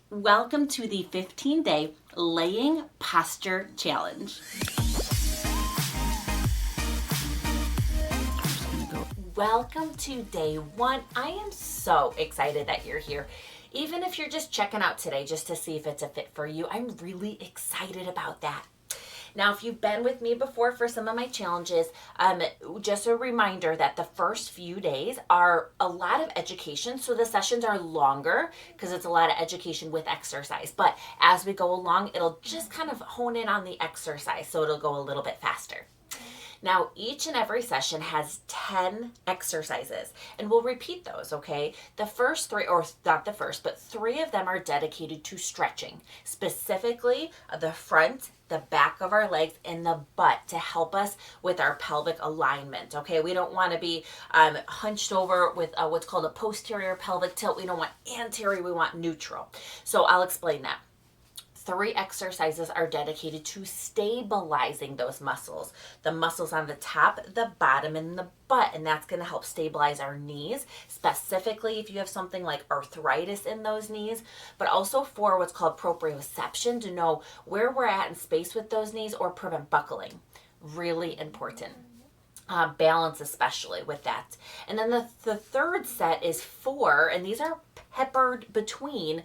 Welcome to the 15-day laying posture challenge. Welcome to day one. I am so excited that you're here. Even if you're just checking out today just to see if it's a fit for you, I'm really excited about that. Now, if you've been with me before for some of my challenges, just a reminder that the first few days are a lot of education. So the sessions are longer because it's a lot of education with exercise. But as we go along, it'll just kind of hone in on the exercise. So it'll go a little bit faster. Now, each and every session has 10 exercises, and we'll repeat those, okay? The first three, or not the first, but three of them are dedicated to stretching, specifically the front, the back of our legs, and the butt to help us with our pelvic alignment, okay? We don't want to be hunched over with what's called a posterior pelvic tilt. We don't want anterior, we want neutral. So I'll explain that. 3 exercises are dedicated to stabilizing those muscles. The muscles on the top, the bottom, and the butt, and that's going to help stabilize our knees, specifically if you have something like arthritis in those knees, but also for what's called proprioception to know where we're at in space with those knees or prevent buckling. Really important. Balance especially with that. And then the third set is 4, and these are peppered between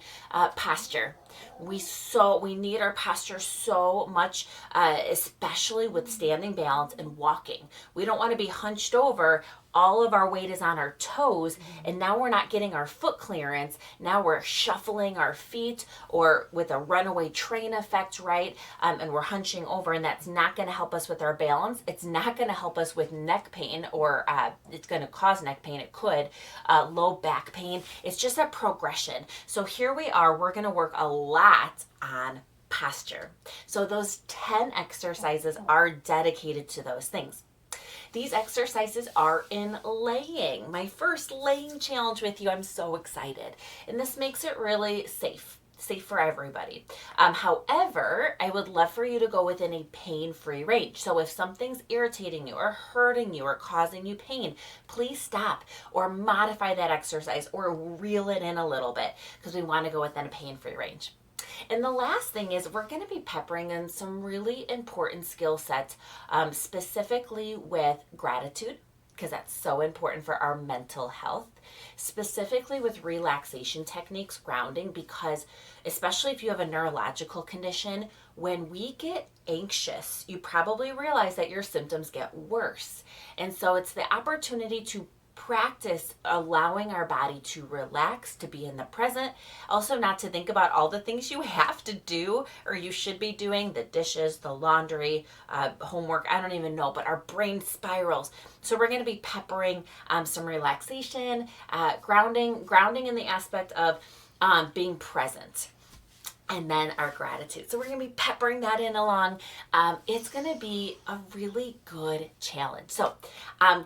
posture. We need our posture so much, especially with standing balance and walking. We don't want to be hunched over. All of our weight is on our toes, and now we're not getting our foot clearance. Now we're shuffling our feet or with a runaway train effect, right? And we're hunching over, and that's not going to help us with our balance. It's not going to help us with neck pain, or it's going to cause neck pain. It could, low back pain. It's just a progression. So here we are. We're going to work a lot on posture. So those 10 exercises are dedicated to those things. These exercises are in laying. My first laying challenge with you. I'm so excited. And this makes it really safe for everybody. However, I would love for you to go within a pain-free range. So if something's irritating you or hurting you or causing you pain, please stop or modify that exercise or reel it in a little bit because we want to go within a pain-free range. And the last thing is we're going to be peppering in some really important skill sets, specifically with gratitude, because that's so important for our mental health, specifically with relaxation techniques, grounding, because especially if you have a neurological condition, when we get anxious, you probably realize that your symptoms get worse. And so it's the opportunity to practice allowing our body to relax, to be in the present, also not to think about all the things you have to do or you should be doing, the dishes, the laundry, homework, I don't even know, but our brain spirals. So we're going to be peppering some relaxation, grounding in the aspect of being present. And then our gratitude. So we're going to be peppering that in along. It's going to be a really good challenge. So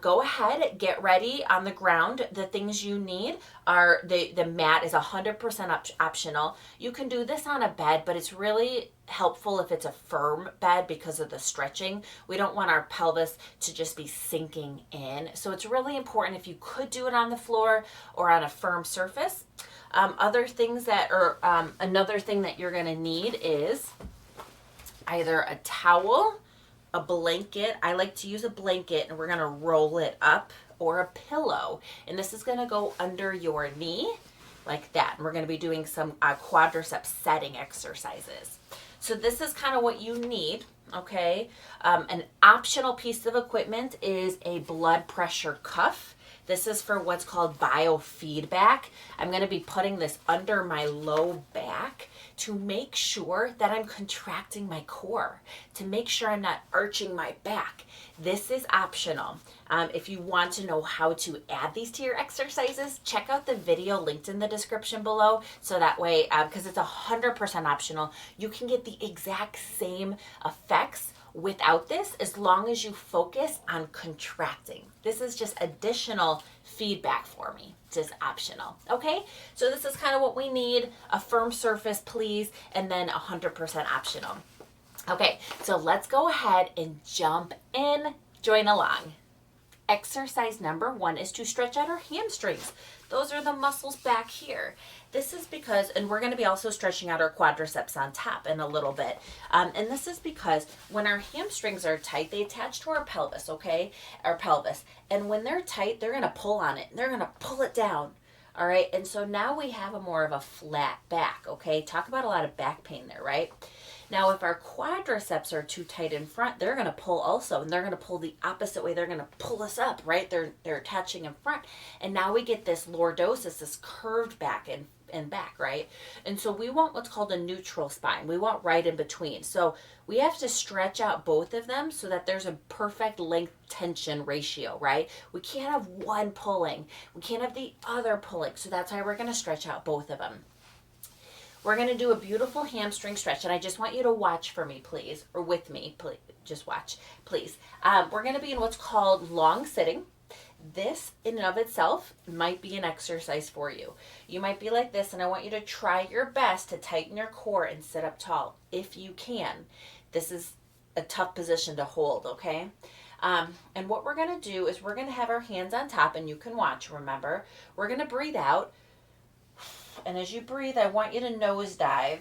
go ahead, get ready on the ground. The things you need are the mat is 100% optional. You can do this on a bed, but it's really helpful if it's a firm bed because of the stretching. We don't want our pelvis to just be sinking in. So it's really important if you could do it on the floor or on a firm surface. Other things that are, another thing that you're going to need is either a towel, a blanket. I like to use a blanket and we're going to roll it up, or a pillow. And this is going to go under your knee like that. And we're going to be doing some quadriceps setting exercises. So this is kind of what you need, okay? An optional piece of equipment is a blood pressure cuff. This is for what's called biofeedback. I'm going to be putting this under my low back to make sure that I'm contracting my core, to make sure I'm not arching my back. This is optional. If you want to know how to add these to your exercises, check out the video linked in the description below. So that way, because it's 100% optional, you can get the exact same effects without this, as long as you focus on contracting. This is just additional feedback for me. It's optional. Okay, so this is kind of what we need. A firm surface, please, and then 100% optional. Okay, so let's go ahead and jump in. Join along. Exercise number 1 is to stretch out our hamstrings. Those are the muscles back here. This is because, and we're going to be also stretching out our quadriceps on top in a little bit. And this is because when our hamstrings are tight, they attach to our pelvis, okay? Our pelvis. And when they're tight, they're going to pull on it. And they're going to pull it down. All right. And so now we have a more of a flat back, okay? Talk about a lot of back pain there, right? Now, if our quadriceps are too tight in front, they're going to pull also, and they're going to pull the opposite way. They're going to pull us up, right? They're attaching in front. And now we get this lordosis, this curved back and back, right? And so we want what's called a neutral spine. We want right in between. So we have to stretch out both of them so that there's a perfect length tension ratio, right? We can't have one pulling. We can't have the other pulling. So that's why we're going to stretch out both of them. We're going to do a beautiful hamstring stretch, and I just want you to watch for me, please, or with me, please. Just watch, please. We're going to be in what's called long sitting. This, in and of itself, might be an exercise for you. You might be like this, and I want you to try your best to tighten your core and sit up tall, if you can. This is a tough position to hold, okay? And what we're going to do is we're going to have our hands on top, and you can watch, remember. We're going to breathe out. And as you breathe, I want you to nosedive. I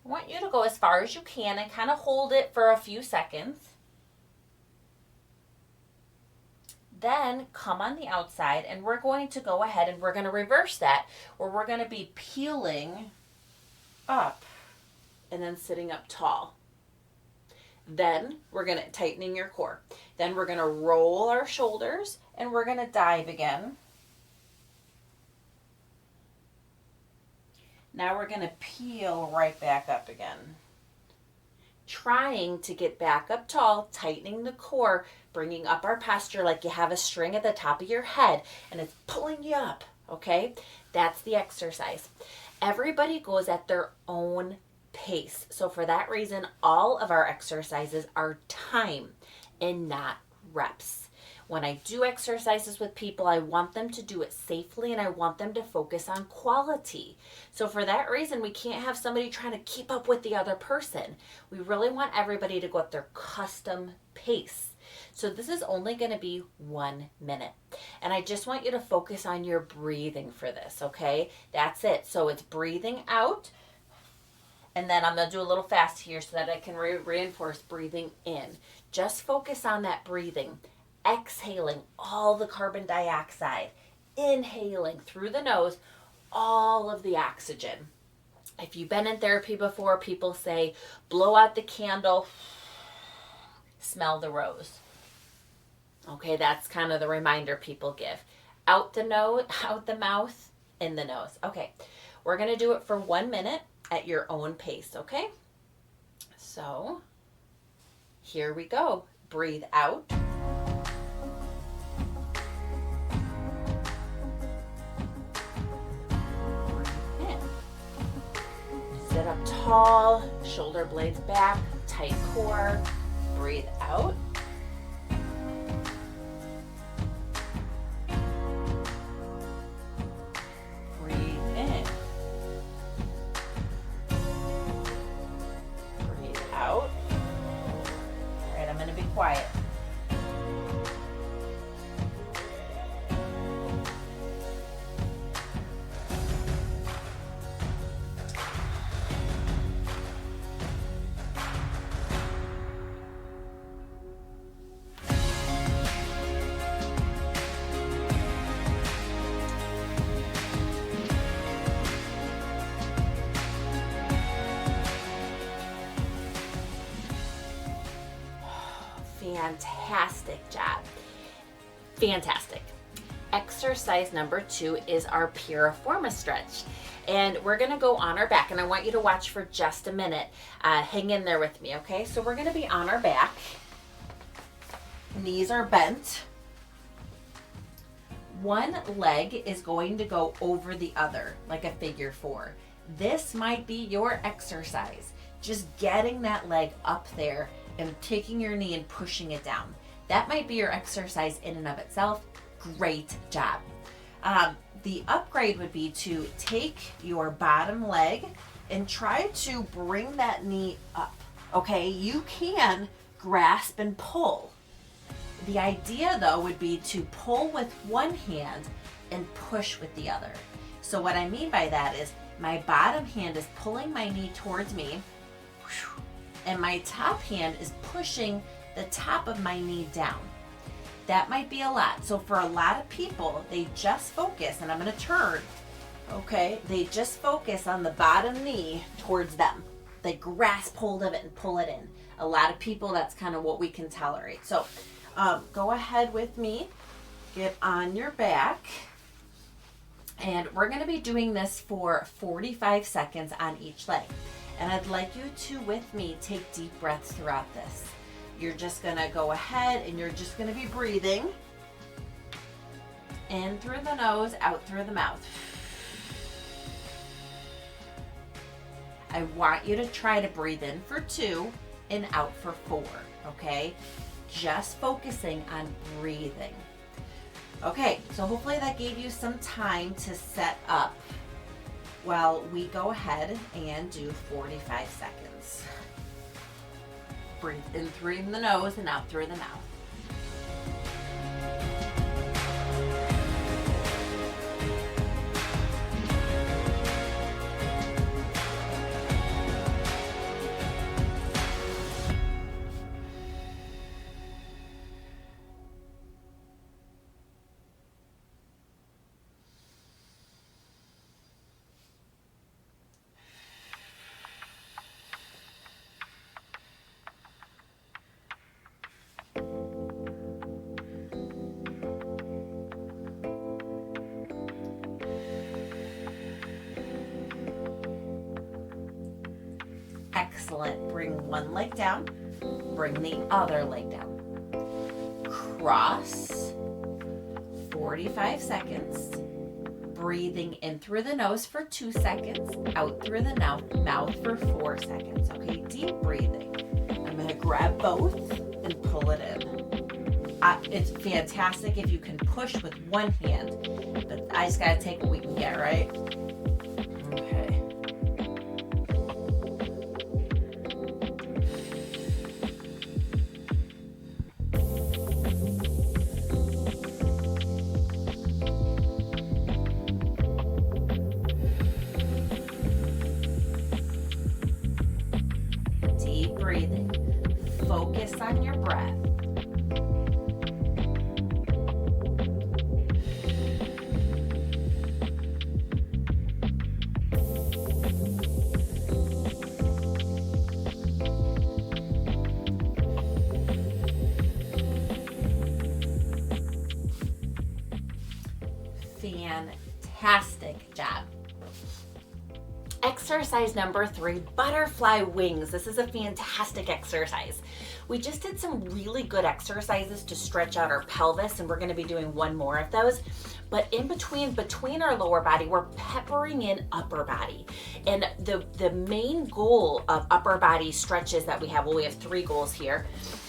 want you to go as far as you can and kind of hold it for a few seconds. Then come on the outside, and we're going to go ahead and we're going to reverse that, where we're going to be peeling up and then sitting up tall. Then we're going to tightening your core. Then we're going to roll our shoulders, and we're going to dive again. Now we're going to peel right back up again. Trying to get back up tall, tightening the core, bringing up our posture like you have a string at the top of your head and it's pulling you up, okay? That's the exercise. Everybody goes at their own pace. So for that reason, all of our exercises are time and not reps. When I do exercises with people, I want them to do it safely and I want them to focus on quality. So for that reason, we can't have somebody trying to keep up with the other person. We really want everybody to go at their custom pace. So this is only going to be 1 minute. And I just want you to focus on your breathing for this, okay? That's it. So it's breathing out. And then I'm going to do a little fast here so that I can reinforce breathing in. Just focus on that breathing. Exhaling all the carbon dioxide, inhaling through the nose all of the oxygen. If you've been in therapy before, people say, blow out the candle, smell the rose. Okay, that's kind of the reminder people give. Out the nose, out the mouth, in the nose. Okay, we're going to do it for 1 minute at your own pace, okay? So, here we go. Breathe out. Sit up tall, shoulder blades back, tight core. Breathe out. Breathe in. Breathe out. All right, I'm going to be quiet. Fantastic job. Fantastic. Exercise number 2 is our piriformis stretch. And we're going to go on our back. And I want you to watch for just a minute. Hang in there with me, okay? So we're going to be on our back. Knees are bent. One leg is going to go over the other, like a figure 4. This might be your exercise. Just getting that leg up there and taking your knee and pushing it down. That might be your exercise in and of itself. Great job. The upgrade would be to take your bottom leg and try to bring that knee up. Okay, you can grasp and pull. The idea though would be to pull with one hand and push with the other. So what I mean by that is my bottom hand is pulling my knee towards me, and my top hand is pushing the top of my knee down. That might be a lot. So for a lot of people, they just focus, and I'm gonna turn, okay? They just focus on the bottom knee towards them. They grasp hold of it and pull it in. A lot of people, that's kind of what we can tolerate. So go ahead with me, get on your back, and we're gonna be doing this for 45 seconds on each leg. And I'd like you to, with me, take deep breaths throughout this. You're just gonna go ahead and you're just gonna be breathing in through the nose, out through the mouth. I want you to try to breathe in for 2 and out for 4, okay? Just focusing on breathing. Okay, so hopefully that gave you some time to set up while we go ahead and do 45 seconds. Breathe in through the nose and out through the mouth. Excellent. Bring one leg down. Bring the other leg down. Cross. 45 seconds. Breathing in through the nose for 2 seconds. Out through the mouth for 4 seconds. Okay, deep breathing. I'm going to grab both and pull it in. It's fantastic if you can push with one hand, but I just got to take what we can get, right? Okay. Deep breathing. Focus on your breath. Fantastic job. Exercise number 3, butterfly wings. This is a fantastic exercise. We just did some really good exercises to stretch out our pelvis, and we're going to be doing one more of those. But in between our lower body, we're peppering in upper body. And the main goal of upper body stretches that we have, well, we have 3 goals here,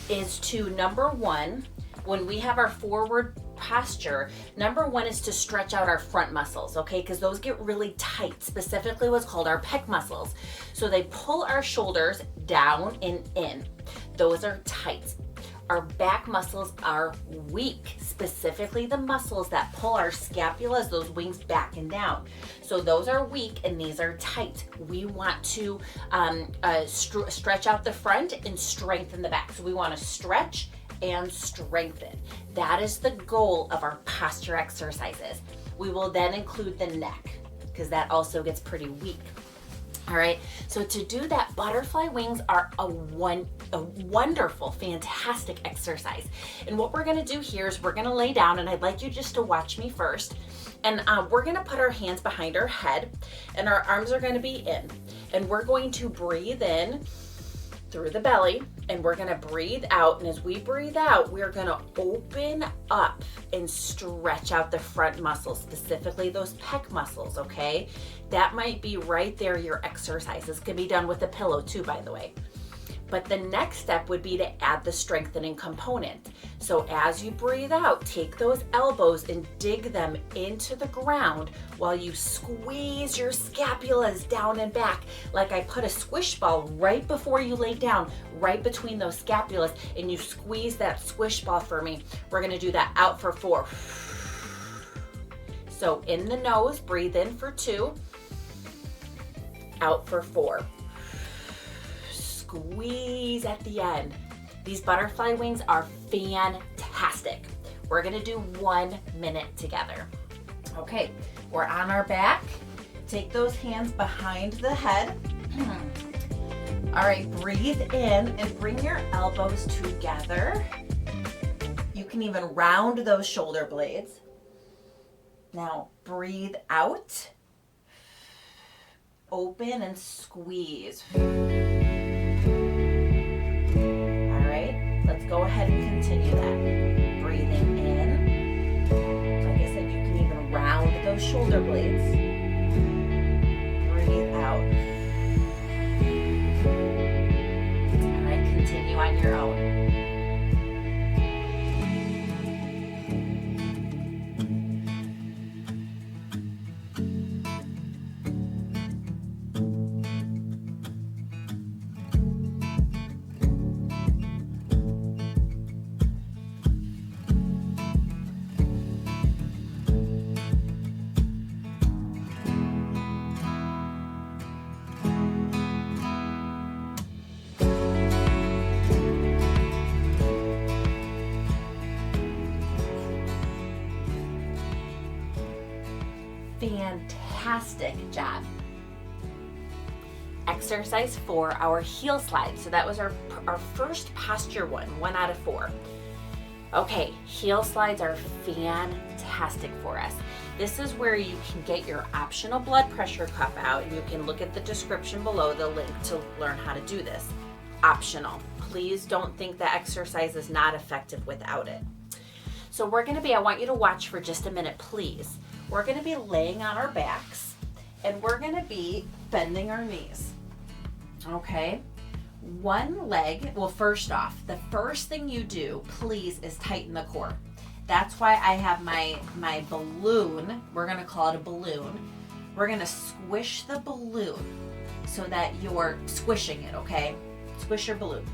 is to, number 1, when we have our forward posture, number 1 is to stretch out our front muscles, okay? Because those get really tight, specifically what's called our pec muscles. So they pull our shoulders down and in. Those are tight. Our back muscles are weak, specifically the muscles that pull our scapulas, those wings back and down. So those are weak and these are tight. We want to stretch out the front and strengthen the back. So we want to stretch and strengthen. That is the goal of our posture exercises. We will then include the neck because that also gets pretty weak. All right, so to do that, butterfly wings are a wonderful, fantastic exercise. And what we're gonna do here is we're gonna lay down, and I'd like you just to watch me first. And we're gonna put our hands behind our head and our arms are gonna be in. And we're going to breathe in through the belly, and we're gonna breathe out. And as we breathe out, we're gonna open up and stretch out the front muscles, specifically those pec muscles, okay? That might be right there, your exercise. This can be done with a pillow too, by the way. But the next step would be to add the strengthening component. So as you breathe out, take those elbows and dig them into the ground while you squeeze your scapulas down and back. Like I put a squish ball right before you lay down, right between those scapulas, and you squeeze that squish ball for me. We're gonna do that out for 4. So in the nose, breathe in for 2, out for 4. Squeeze at the end. These butterfly wings are fantastic. We're gonna do 1 minute together. Okay, we're on our back. Take those hands behind the head. All right, breathe in and bring your elbows together. You can even round those shoulder blades. Now breathe out. Open and squeeze. All right, let's go ahead and continue that. Breathing in. Like I said, you can even round those shoulder blades. Breathe out. All right, continue on your own. Fantastic job. Exercise 4, our heel slide. So that was our first posture one, 1 out of 4. Okay, heel slides are fantastic for us. This is where you can get your optional blood pressure cuff out, and you can look at the description below, the link to learn how to do this. Optional. Please don't think the exercise is not effective without it. So I want you to watch for just a minute, please. We're going to be laying on our backs, and we're going to be bending our knees. Okay? One leg, well, first off, the first thing you do, please, is tighten the core. That's why I have my balloon. We're going to call it a balloon. We're going to squish the balloon so that you're squishing it, okay? Squish your balloon.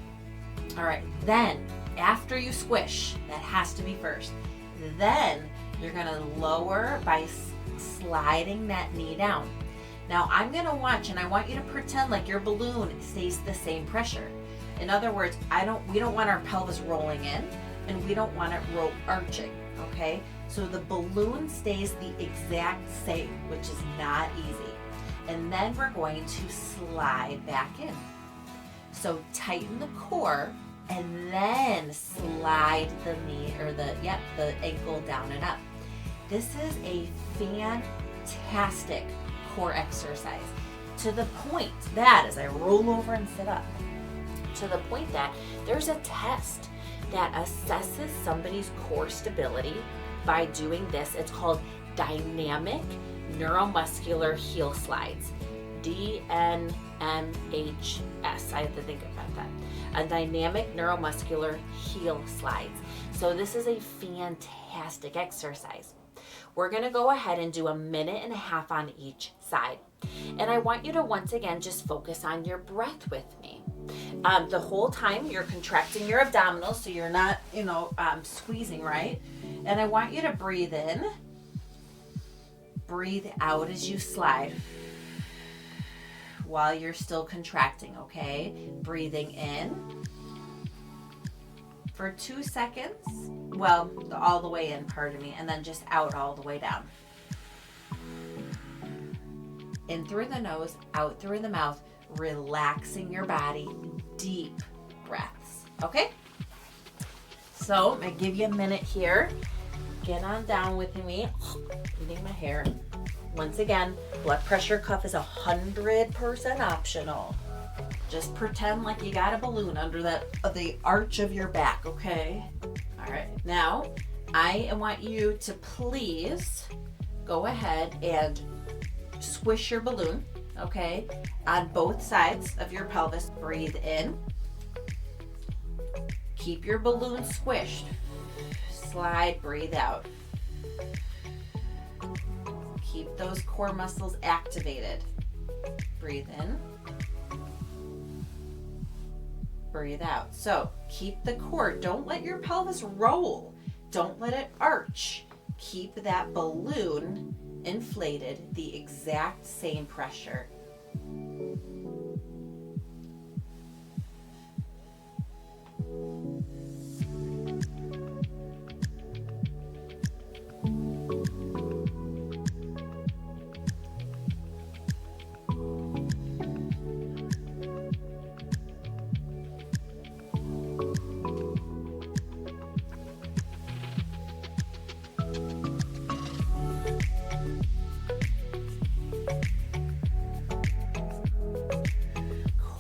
All right, then after you squish, that has to be first. Then you're going to lower by sliding that knee down. Now I'm going to watch, and I want you to pretend like your balloon stays the same pressure. In other words, we don't want our pelvis rolling in, and we don't want it arching, okay? So the balloon stays the exact same, which is not easy. And then we're going to slide back in. So tighten the core, and then slide the knee or the ankle down and up. This is a fantastic core exercise, to the point that, as I roll over and sit up, to the point that there's a test that assesses somebody's core stability by doing this. It's called dynamic neuromuscular heel slides. DNMHS. I have to think about that. A dynamic neuromuscular heel slides. So this is a fantastic exercise. We're going to go ahead and do 1.5 minutes on each side. And I want you to once again just focus on your breath with me. The whole time you're contracting your abdominals so you're not, squeezing, right? And I want you to breathe in, breathe out as you slide while you're still contracting, okay? Breathing in for 2 seconds. Well, all the way in, pardon me, and then just out all the way down. In through the nose, out through the mouth, relaxing your body, deep breaths, okay? So I'm gonna give you 1 minute here. Get on down with me. Eating my hair. Once again, blood pressure cuff is 100% optional. Just pretend like you got a balloon under the arch of your back, okay? All right, now I want you to please go ahead and squish your balloon, okay? On both sides of your pelvis, breathe in. Keep your balloon squished. Slide, breathe out. Keep those core muscles activated. Breathe in. Breathe out. So keep the core. Don't let your pelvis roll. Don't let it arch. Keep that balloon inflated the exact same pressure.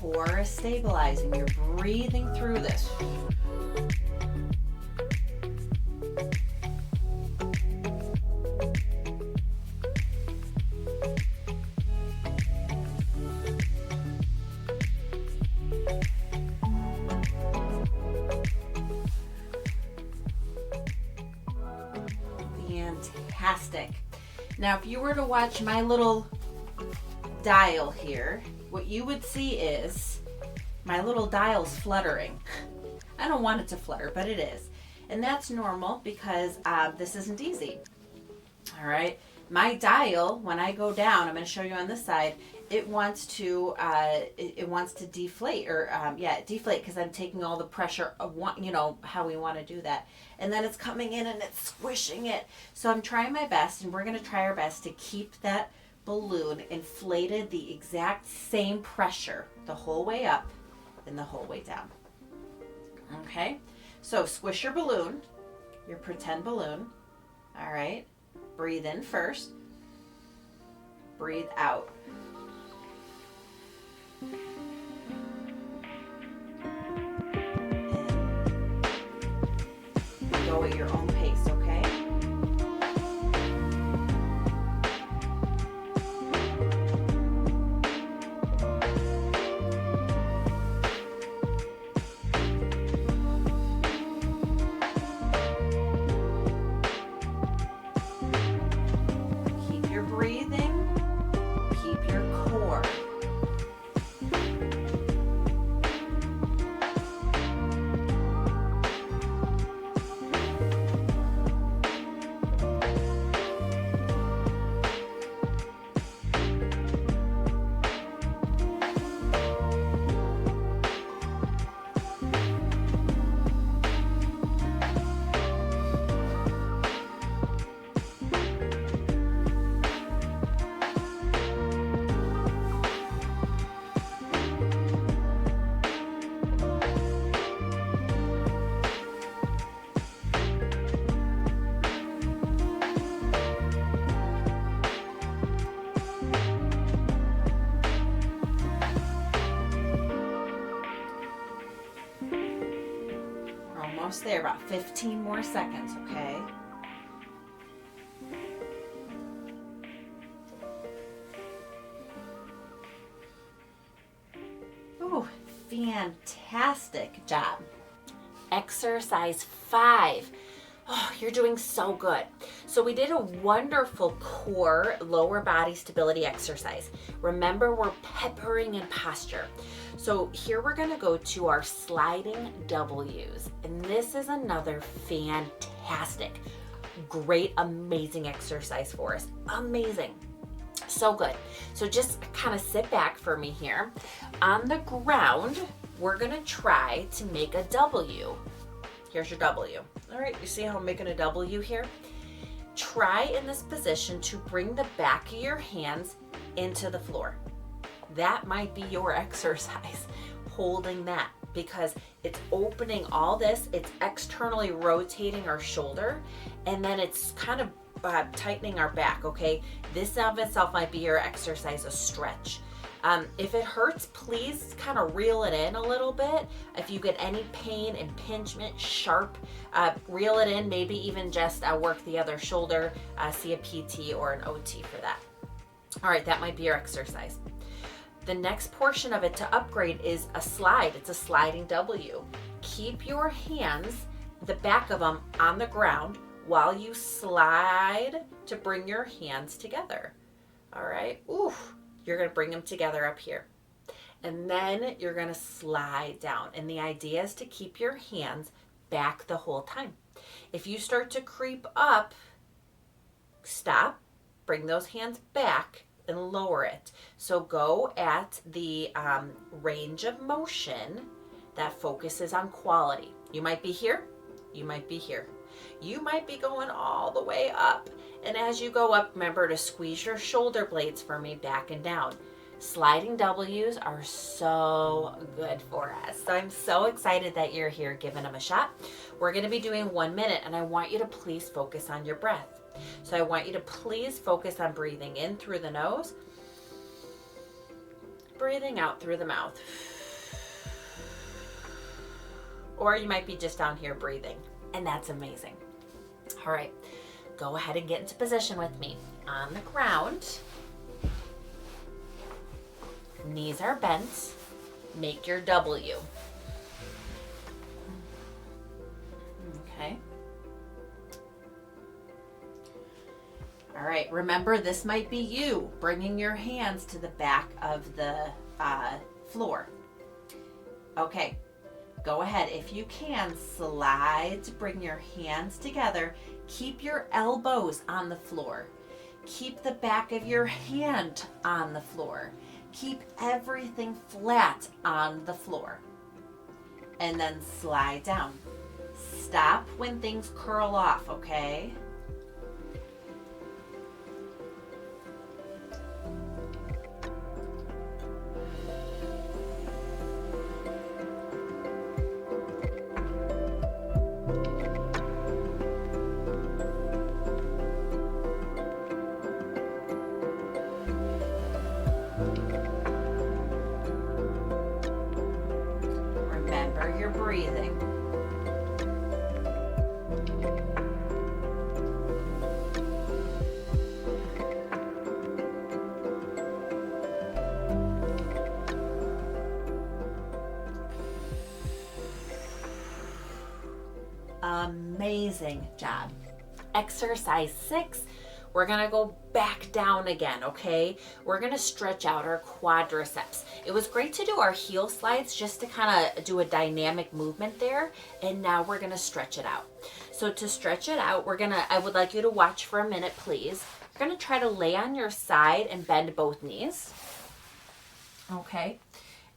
Core is stabilizing. You're breathing through this. Fantastic. Now, if you were to watch my little dial here, what you would see is my little dial's fluttering. I don't want it to flutter, but it is. And that's normal because this isn't easy. All right. My dial, when I go down, I'm going to show you on this side, it wants to deflate, or deflate, because I'm taking all the pressure of how we want to do that. And then it's coming in and it's squishing it. So I'm trying my best, and we're going to try our best to keep that balloon inflated the exact same pressure the whole way up and the whole way down. Okay? So squish your balloon, your pretend balloon. All right? Breathe in first. Breathe out. And go at your own pace, okay? Keep your breathing. Keep your core. Almost there, about 15 more seconds, okay? Oh, fantastic job. Exercise 5. Oh, you're doing so good. So we did a wonderful core lower body stability exercise. Remember, we're peppering in posture. So here we're gonna go to our sliding W's. And this is another fantastic, great, amazing exercise for us. Amazing. So good. So just kind of sit back for me here. On the ground, we're gonna try to make a W. Here's your W. All right, you see how I'm making a W here? Try in this position to bring the back of your hands into the floor. That might be your exercise, holding that, because it's opening all this, it's externally rotating our shoulder, and then it's kind of tightening our back, okay? This of itself might be your exercise, a stretch. If it hurts, please kind of reel it in a little bit. If you get any pain, impingement, sharp, reel it in, maybe even just work the other shoulder, see a PT or an OT for that. All right, that might be your exercise. The next portion of it to upgrade is a slide. It's a sliding W. Keep your hands, the back of them, on the ground while you slide to bring your hands together. All right, oof. You're gonna bring them together up here. And then you're gonna slide down. And the idea is to keep your hands back the whole time. If you start to creep up, stop, bring those hands back and lower it. So go at the range of motion that focuses on quality. You might be here, you might be here. You might be going all the way up. And as you go up, remember to squeeze your shoulder blades for me back and down. Sliding W's are so good for us. So I'm so excited that you're here giving them a shot. We're going to be doing 1 minute, and I want you to please focus on your breath. So I want you to please focus on breathing in through the nose, breathing out through the mouth. Or you might be just down here breathing, and that's amazing. All right, go ahead and get into position with me. On the ground, knees are bent, make your W. Okay. All right, remember this might be you bringing your hands to the back of the floor. Okay, go ahead. If you can, slide to bring your hands together. Keep your elbows on the floor. Keep the back of your hand on the floor. Keep everything flat on the floor. And then slide down. Stop when things curl off, okay? Remember your breathing. Amazing job. Exercise 6. We're going to go back down again, okay? We're going to stretch out our quadriceps. It was great to do our heel slides just to kind of do a dynamic movement there, and now we're going to stretch it out. So to stretch it out, I would like you to watch for a minute, please. You're going to try to lay on your side and bend both knees, okay?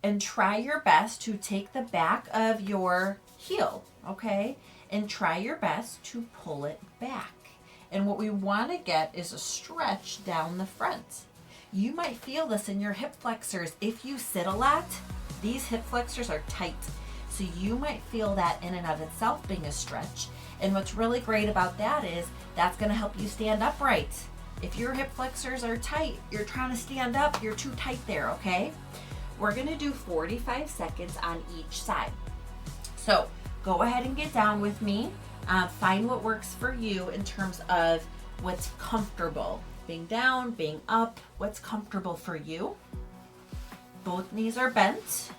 And try your best to take the back of your heel, okay? And try your best to pull it back. And what we want to get is a stretch down the front. You might feel this in your hip flexors. If you sit a lot, these hip flexors are tight. So you might feel that in and of itself being a stretch. And what's really great about that is that's going to help you stand upright. If your hip flexors are tight, you're trying to stand up, you're too tight there, okay? We're going to do 45 seconds on each side. So go ahead and get down with me. Find what works for you in terms of what's comfortable. Being down, being up, what's comfortable for you. Both knees are bent.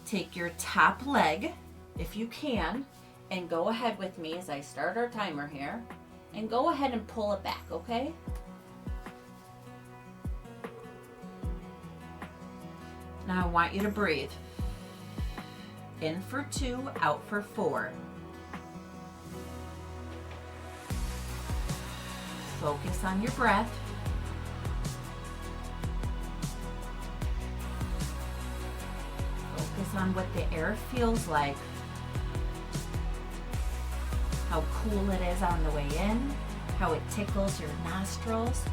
Take your top leg, if you can, and go ahead with me as I start our timer here. And go ahead and pull it back, okay? Now I want you to breathe. In for 2, out for 4. Focus on your breath. Focus on what the air feels like. How cool it is on the way in. How it tickles your nostrils.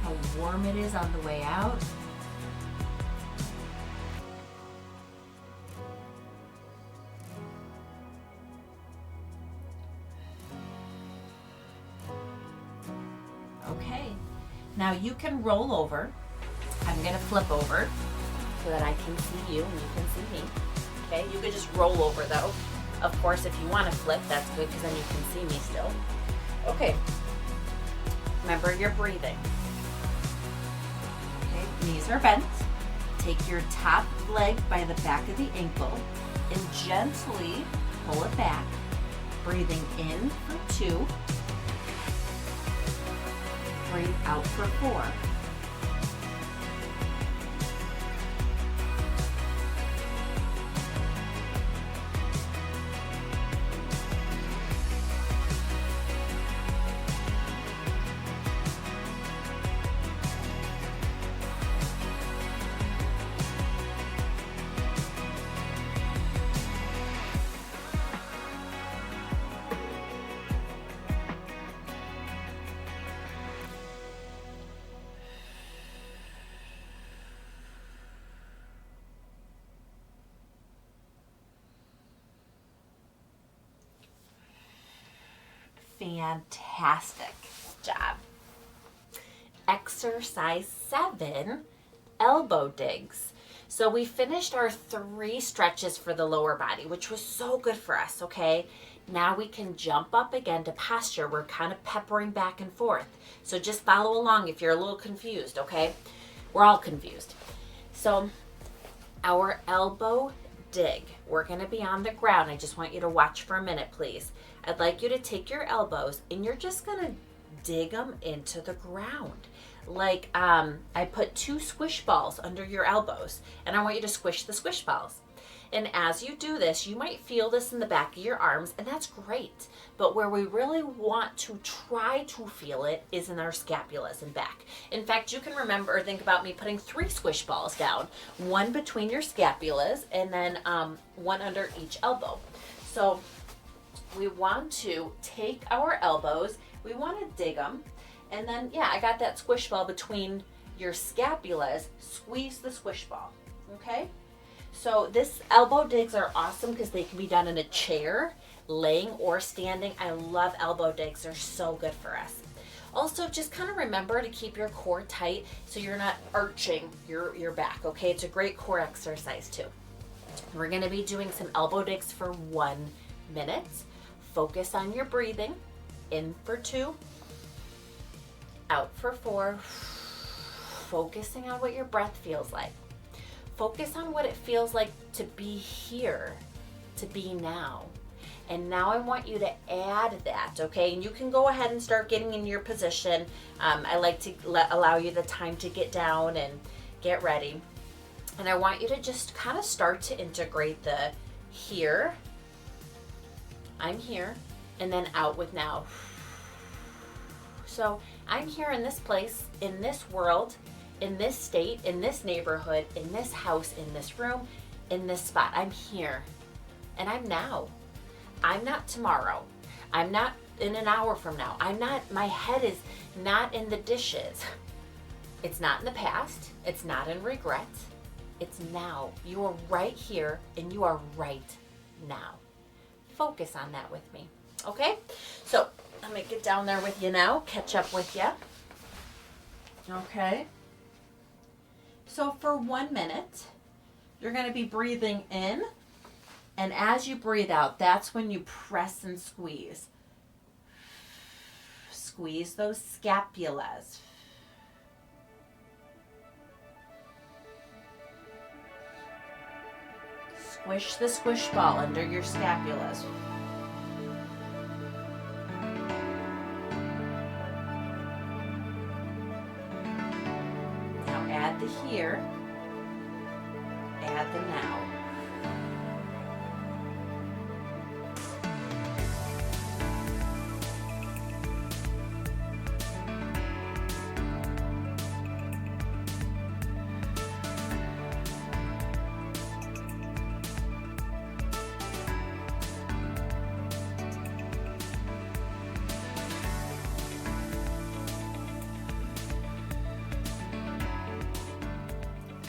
How warm it is on the way out. Okay, now you can roll over. I'm going to flip over so that I can see you and you can see me. Okay, you could just roll over though. Of course, if you want to flip, that's good because then you can see me still. Okay, remember your breathing. Okay, knees are bent. Take your top leg by the back of the ankle and gently pull it back. Breathing in for 2. Breathe out for 4. Fantastic job. Exercise 7, elbow digs. So we finished our 3 stretches for the lower body, which was so good for us, okay? Now we can jump up again to posture. We're kind of peppering back and forth. So just follow along if you're a little confused, okay? We're all confused. So our elbow dig, we're going to be on the ground. I just want you to watch for a minute, please. I'd like you to take your elbows and you're just going to dig them into the ground. Like I put 2 squish balls under your elbows and I want you to squish the squish balls. And as you do this, you might feel this in the back of your arms, and that's great. But where we really want to try to feel it is in our scapulas and back. In fact, you can remember or think about me putting 3 squish balls down, 1 between your scapulas and then 1 under each elbow. So we want to take our elbows, we want to dig them, and then, yeah, I got that squish ball between your scapulas, squeeze the squish ball, okay? So this elbow digs are awesome because they can be done in a chair, laying or standing. I love elbow digs. They're so good for us. Also, just kind of remember to keep your core tight so you're not arching your back, okay? It's a great core exercise too. We're going to be doing some elbow digs for 1 minute. Focus on your breathing. In for 2, out for 4. Focusing on what your breath feels like. Focus on what it feels like to be here, to be now. And now I want you to add that, okay? And you can go ahead and start getting in your position. I like to allow you the time to get down and get ready. And I want you to just kind of start to integrate the here, I'm here, and then out with now. So I'm here in this place, in this world, in this state, in this neighborhood, in this house, in this room, in this spot. I'm here and I'm now. I'm not tomorrow. I'm not in an hour from now. My head is not in the dishes. It's not in the past. It's not in regret. It's now. You are right here and you are right now. Focus on that with me. Okay? So let me get down there with you now, catch up with you. Okay? So for 1 minute, you're going to be breathing in, and as you breathe out, that's when you press and squeeze. Squeeze those scapulas. Squish the squish ball under your scapulas. Add the here, add the now.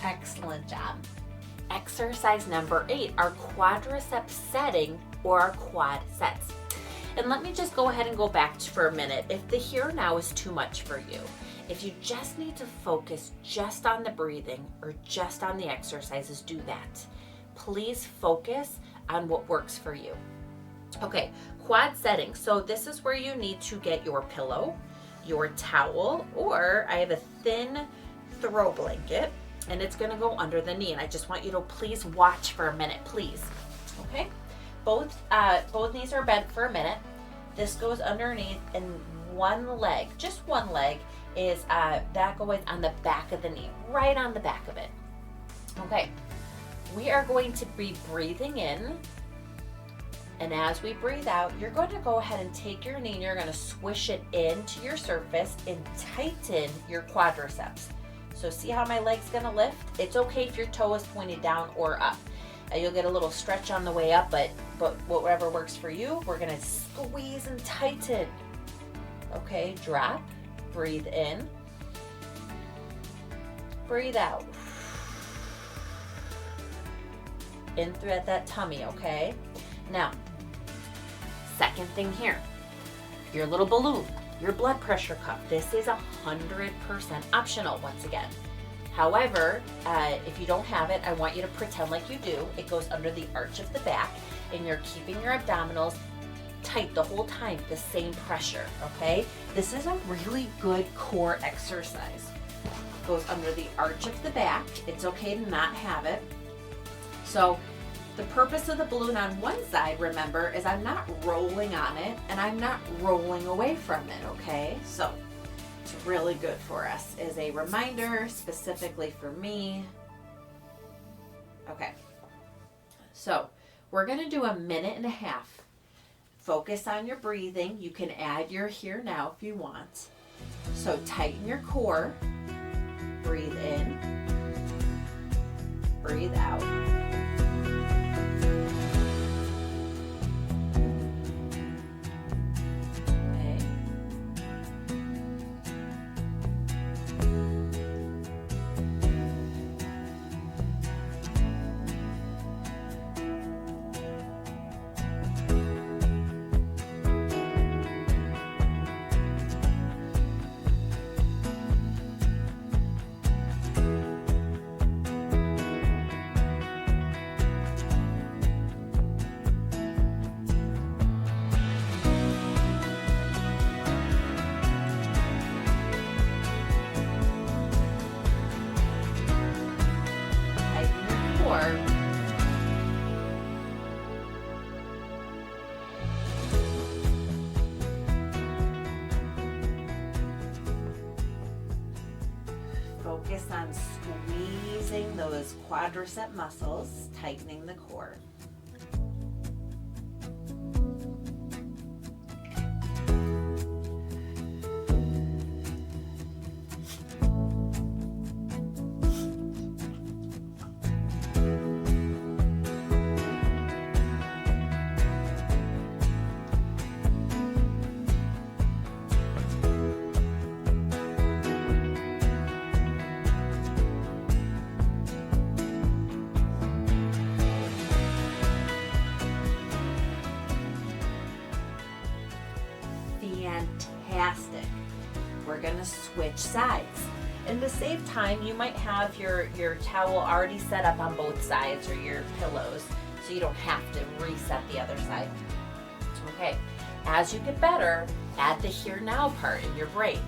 Excellent job. Exercise number 8, our quadricep setting or our quad sets. And let me just go ahead and go back for a minute. If the here now is too much for you, if you just need to focus just on the breathing or just on the exercises, do that. Please focus on what works for you. Okay, quad setting. So this is where you need to get your pillow, your towel, or I have a thin throw blanket, and it's going to go under the knee. And I just want you to please watch for a minute, please. Okay, both knees are bent for a minute. This goes underneath, and one leg, just one leg, is that goes on the back of the knee, right on the back of it. Okay, we are going to be breathing in, and as we breathe out, you're going to go ahead and take your knee and you're going to swish it into your surface and tighten your quadriceps. So see how my leg's going to lift? It's okay if your toe is pointed down or up. You'll get a little stretch on the way up, but whatever works for you, we're going to squeeze and tighten. Okay, drop, breathe in, breathe out. In through at that tummy, okay? Now, second thing here. your little balloon, your blood pressure cuff. This is 100% optional once again. However, if you don't have it, I want you to pretend like you do. It goes under the arch of the back, and you're keeping your abdominals tight the whole time, the same pressure, okay? This is a really good core exercise. Goes under the arch of the back. It's okay to not have it. So the purpose of the balloon on one side, remember, is I'm not rolling on it and I'm not rolling away from it, okay? So it's really good for us as a reminder, specifically for me. Okay, so we're gonna do 1.5 minutes. Focus on your breathing. You can add your here now if you want. So tighten your core, breathe in, breathe out. Focus on squeezing those quadricep muscles, tightening the core. Fantastic. We're going to switch sides. In the same time, you might have your towel already set up on both sides or your pillows, so you don't have to reset the other side. Okay. As you get better, add the here now part in your brain.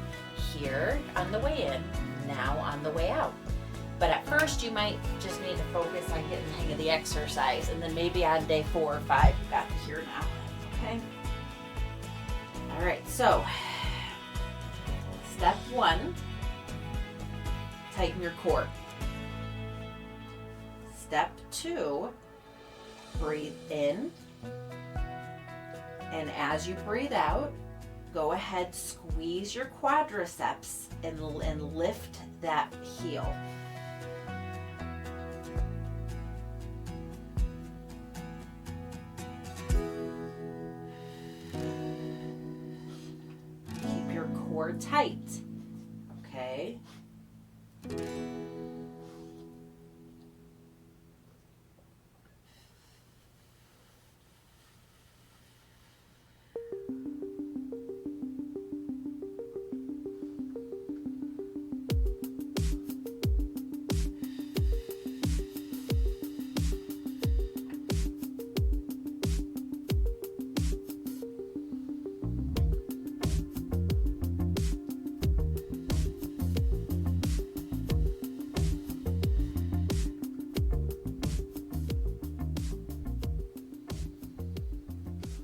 Here on the way in, now on the way out. But at first, you might just need to focus on getting the hang of the exercise, and then maybe on day 4 or 5, you got the here now. Okay. All right, so step 1, tighten your core. Step 2, breathe in. And as you breathe out, go ahead, squeeze your quadriceps and lift that heel. Core tight, okay?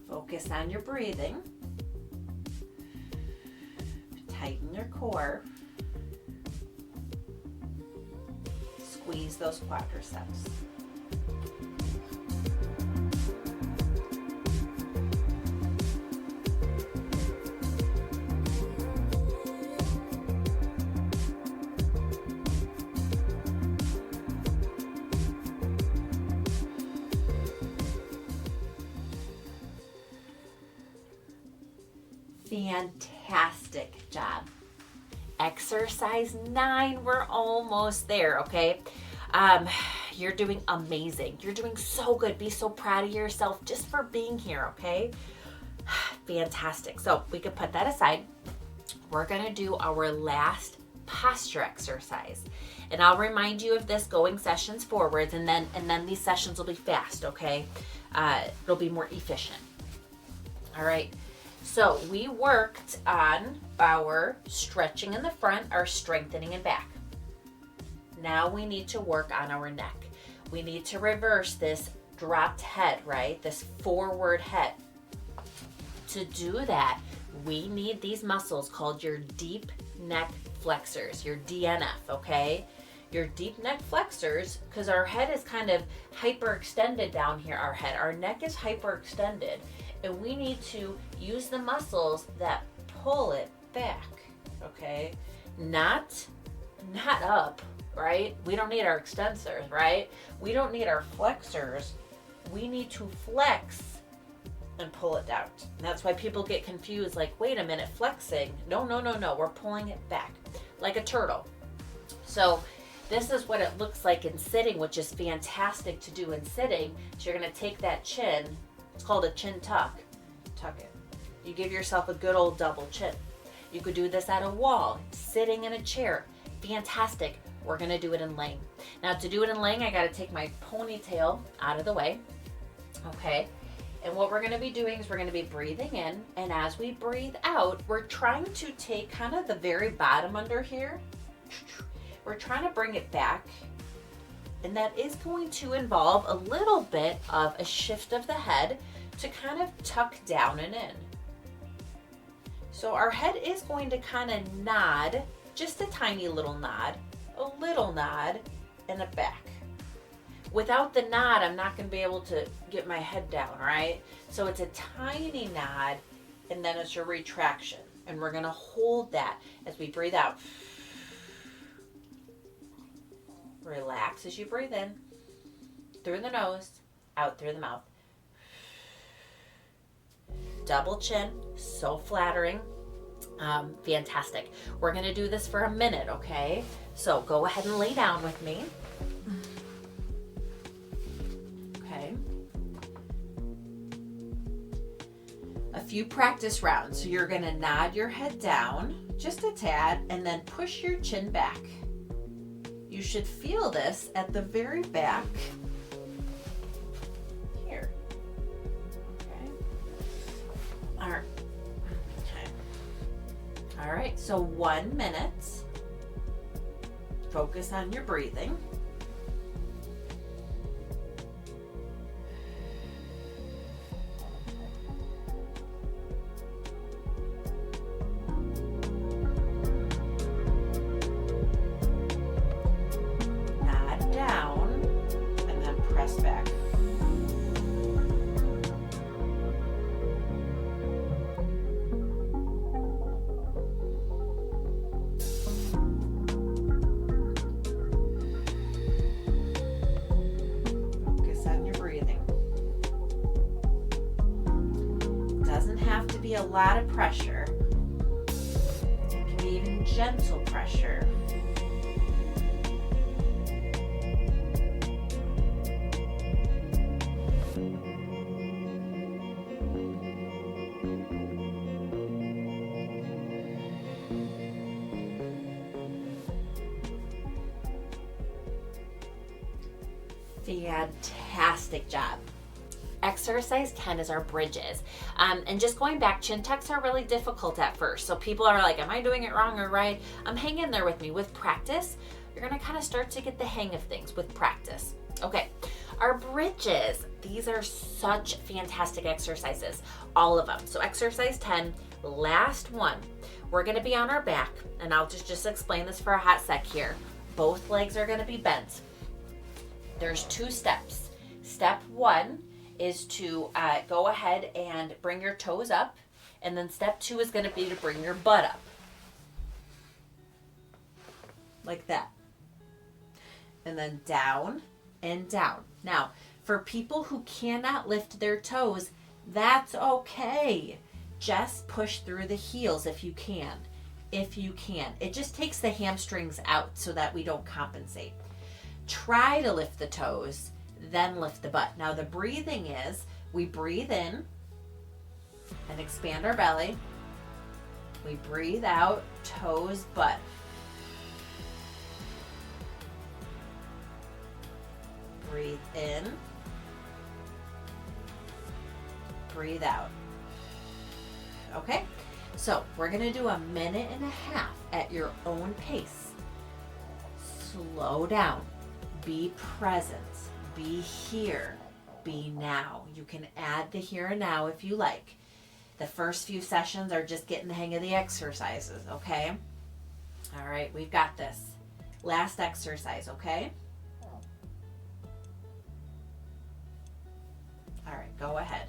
Focus on your breathing. Tighten your core. Squeeze those quadriceps. Fantastic job. Exercise 9, we're almost there, okay? You're doing amazing. You're doing so good. Be so proud of yourself just for being here, okay? Fantastic. So we could put that aside. We're going to do our last posture exercise. And I'll remind you of this going sessions forwards, and then these sessions will be fast, okay? It'll be more efficient. All right. So we worked on our stretching in the front, our strengthening in back. Now we need to work on our neck. We need to reverse this dropped head, right? This forward head. To do that, we need these muscles called your deep neck flexors, your DNF, okay? Your deep neck flexors, because our head is kind of hyperextended down here, our neck is hyperextended, and we need to use the muscles that pull it back, okay? Not up, right? We don't need our extensors, right? We don't need our flexors. We need to flex and pull it down. And that's why people get confused, like, wait a minute, flexing. No, we're pulling it back like a turtle. So this is what it looks like in sitting, which is fantastic to do in sitting. So you're gonna take that chin, it's called a chin tuck, tuck it. You give yourself a good old double chin. You could do this at a wall, sitting in a chair, fantastic. We're gonna do it in laying. Now to do it in laying, I gotta take my ponytail out of the way, okay? And what we're gonna be doing is we're gonna be breathing in, and as we breathe out, we're trying to take kind of the very bottom under here. We're trying to bring it back, and that is going to involve a little bit of a shift of the head to kind of tuck down and in. So our head is going to kind of nod, just a tiny little nod, and a back. Without the nod, I'm not going to be able to get my head down, right? So it's a tiny nod, and then it's your retraction. And we're going to hold that as we breathe out. Relax as you breathe in, through the nose, out through the mouth. Double chin, so flattering. Fantastic. We're going to do this for a minute, okay? So go ahead and lay down with me. Okay. A few practice rounds. So you're going to nod your head down just a tad and then push your chin back. You should feel this at the very back here. Okay. All right. Okay. All right. So 1 minute. Focus on your breathing. A lot of pressure. It can be even gentle pressure. Fantastic job. Exercise 10 is our bridges. And just going back, chin tucks are really difficult at first. So people are like, am I doing it wrong or right? Hang in there with me. With practice, you're going to kind of start to get the hang of things with practice. Okay, our bridges, these are such fantastic exercises, all of them. So exercise 10, last one. We're going to be on our back, and I'll just explain this for a hot sec here. Both legs are going to be bent. There's 2 steps. Step 1 is to go ahead and bring your toes up, and then step 2 is going to be to bring your butt up like that, and then down and down. Now for people who cannot lift their toes, that's okay. Just push through the heels if you can. It just takes the hamstrings out so that we don't compensate. Try to lift the toes, then lift the butt. Now the breathing is, we breathe in, and expand our belly. We breathe out, toes, butt. Breathe in. Breathe out. Okay, so we're gonna do 1.5 minutes at your own pace. Slow down, be present, be here, be now. You can add the here and now if you like. The first few sessions are just getting the hang of the exercises, okay? All right, we've got this. Last exercise, okay? All right, go ahead.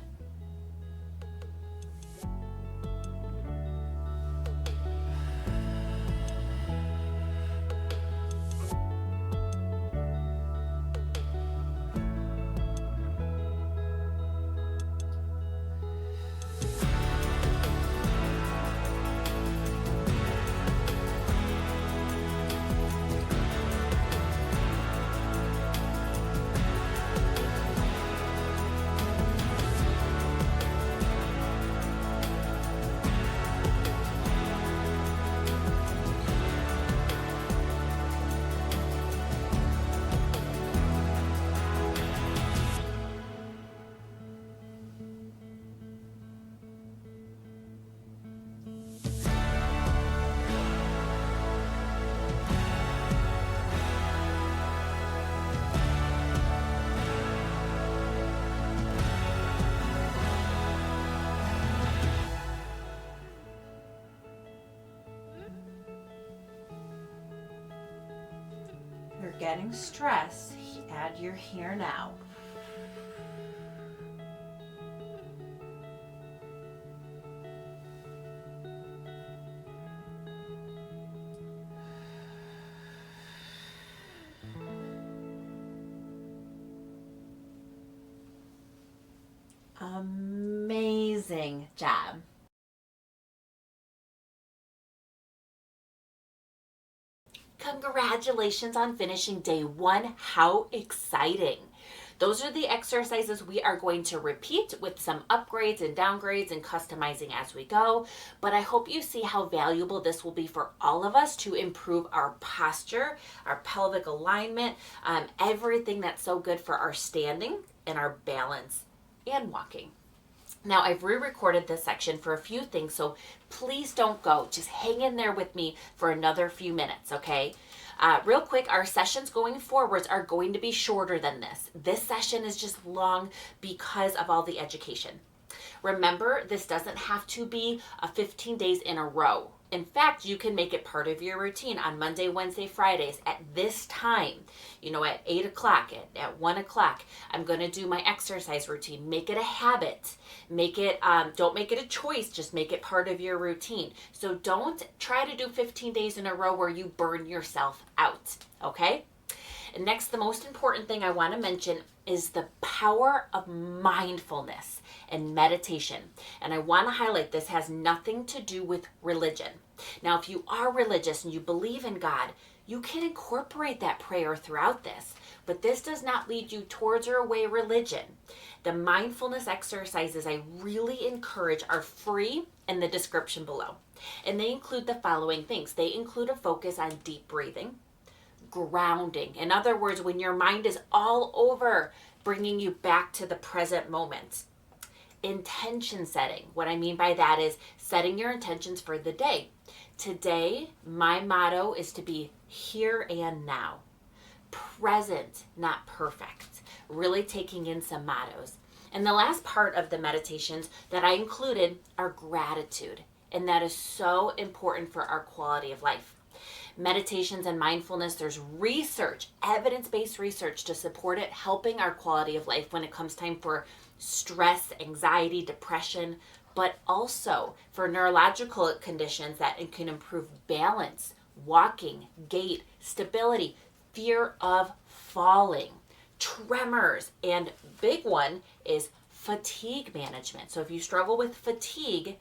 You're getting stressed, add your here now. Amazing job. Congratulations on finishing day 1. How exciting. Those are the exercises we are going to repeat with some upgrades and downgrades and customizing as we go. But I hope you see how valuable this will be for all of us to improve our posture, our pelvic alignment, everything that's so good for our standing and our balance and walking. Now, I've re-recorded this section for a few things, so please don't go. Just hang in there with me for another few minutes, okay? Real quick, our sessions going forwards are going to be shorter than this. This session is just long because of all the education. Remember, this doesn't have to be 15 days in a row. In fact, you can make it part of your routine on Monday, Wednesday, Fridays at this time. You know, at 8 o'clock, at 1 o'clock, I'm going to do my exercise routine. Make it a habit. Make it, don't make it a choice. Just make it part of your routine. So don't try to do 15 days in a row where you burn yourself out, okay? And next, the most important thing I want to mention is the power of mindfulness and meditation. And I want to highlight this has nothing to do with religion. Now, if you are religious and you believe in God, you can incorporate that prayer throughout this, but this does not lead you towards or away religion. The mindfulness exercises I really encourage are free in the description below. And they include the following things. They include a focus on deep breathing, grounding. In other words, when your mind is all over, bringing you back to the present moment. Intention setting. What I mean by that is setting your intentions for the day. Today, my motto is to be here and now. Present, not perfect. Really taking in some mottos. And the last part of the meditations that I included are gratitude. And that is so important for our quality of life. Meditations and mindfulness, there's research, evidence-based research to support it, helping our quality of life when it comes time for stress, anxiety, depression, but also for neurological conditions that it can improve balance, walking, gait, stability, fear of falling, tremors, and big one is fatigue management. So if you struggle with fatigue,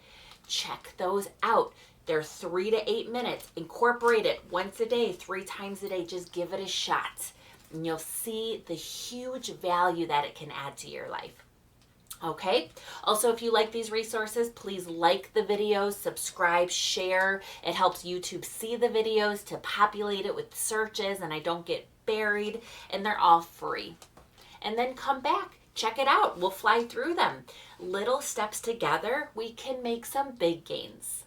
check those out. They're 3 to 8 minutes. Incorporate it once a day, 3 times a day. Just give it a shot. And you'll see the huge value that it can add to your life. Okay. Also, if you like these resources, please like the videos, subscribe, share. It helps YouTube see the videos to populate it with searches and I don't get buried, and they're all free. And then come back, check it out. We'll fly through them. Little steps together, we can make some big gains.